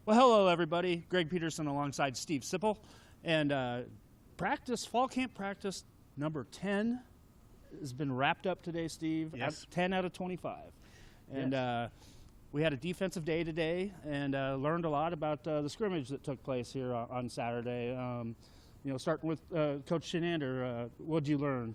Well, hello, everybody. Gregg Peterson alongside Steve Sipple. And fall camp practice number 10 has been wrapped up today, Steve. Yes. 10 out of 25. And Yes. We had a defensive day today and learned a lot about the scrimmage that took place here on Saturday. Starting with Coach Chinander, what did you learn?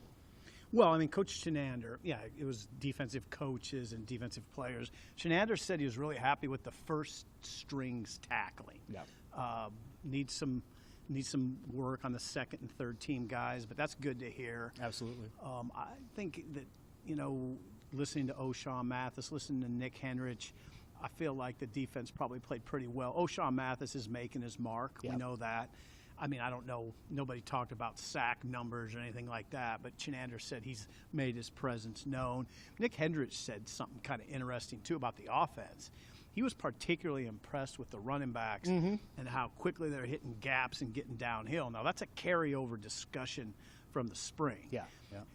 Well, I mean, Coach Chinander, it was defensive coaches and defensive players. Chinander said he was really happy with the first strings tackling. Yeah. Needs some work on the second and third team guys, but that's good to hear. Absolutely. I think that, listening to O'Shawn Mathis, listening to Nick Henrich, I feel like the defense probably played pretty well. O'Shawn Mathis is making his mark. Yep. We know that. I mean, I don't know. Nobody talked about sack numbers or anything like that, but Chinander said he's made his presence known. Nick Henrich said something kind of interesting, too, about the offense. He was particularly impressed with the running backs and how quickly they're hitting gaps and getting downhill. Now, that's a carryover discussion from the spring. Yeah.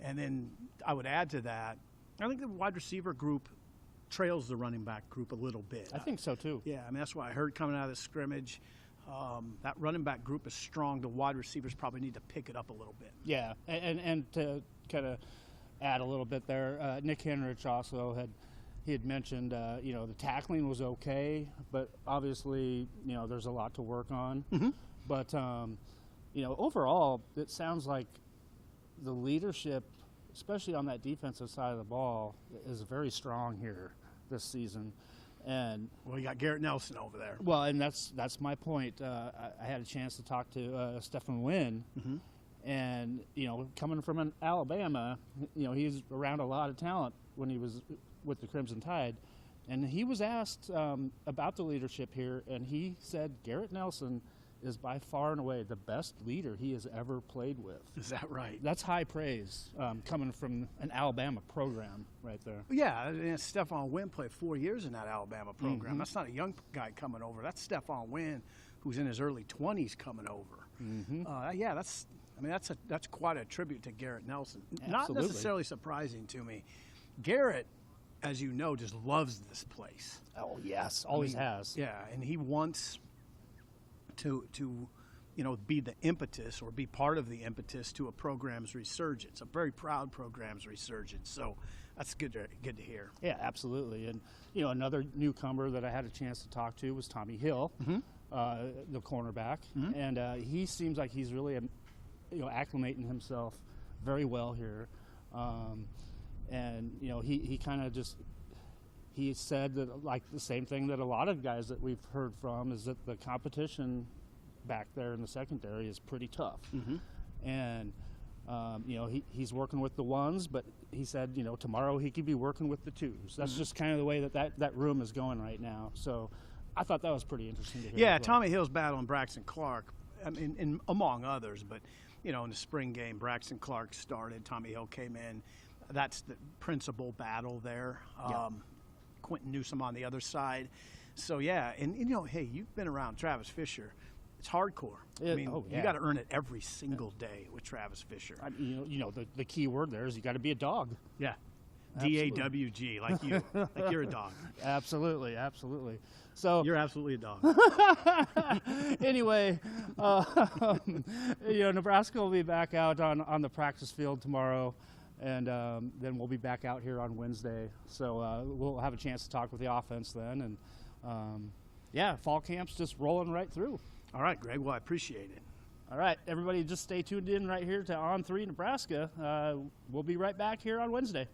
And then I would add to that, I think the wide receiver group trails the running back group a little bit. I think so, too. Yeah, I mean, that's what I heard coming out of the scrimmage. That running back group is strong. The wide receivers probably need to pick it up a little bit. Yeah, and to kind of add a little bit there, Nick Henrich also had mentioned, the tackling was okay, but obviously, there's a lot to work on. Mm-hmm. But, overall, it sounds like the leadership, especially on that defensive side of the ball, is very strong here this season. And well, you got Garrett Nelson over there. Well, and that's my point. I had a chance to talk to Stephen Wynn, and coming from Alabama, he's around a lot of talent when he was with the Crimson Tide, and he was asked about the leadership here, and he said Garrett Nelson is by far and away the best leader he has ever played with. Is that right? That's high praise coming from an Alabama program right there. Yeah, and Stephon Wynn played 4 years in that Alabama program. That's not a young guy coming over. That's Stephon Wynn, who's in his early 20s coming over. That's quite a tribute to Garrett Nelson. Absolutely. Not necessarily surprising to me. Garrett, as you know, just loves this place. Oh yes, always has. Yeah, and he wants to be the impetus or be part of the impetus to a program's resurgence, a very proud program's resurgence. So that's good to hear. Yeah, absolutely. And another newcomer that I had a chance to talk to was Tommy Hill, the cornerback, and he seems like he's really acclimating himself very well here. And he kind of just. He said that, like, the same thing that a lot of guys that we've heard from is that the competition back there in the secondary is pretty tough. And, he's working with the ones, but he said, tomorrow he could be working with the twos. That's just kind of the way that room is going right now. So I thought that was pretty interesting to hear. Yeah, as well. Tommy Hill's battling Braxton Clark, among others. But, in the spring game, Braxton Clark started. Tommy Hill came in. That's the principal battle there. Quentin Newsome on the other side. So, yeah, and hey, you've been around Travis Fisher. It's hardcore. You got to earn it every single day with Travis Fisher. The key word there is you got to be a dog. Yeah. Absolutely. DAWG, like you. Like you're a dog. Absolutely. So you're absolutely a dog. Anyway, Nebraska will be back out on the practice field tomorrow. And then we'll be back out here on Wednesday. So we'll have a chance to talk with the offense then. And, fall camp's just rolling right through. All right, Greg. Well, I appreciate it. All right, everybody just stay tuned in right here to On 3 Nebraska. We'll be right back here on Wednesday.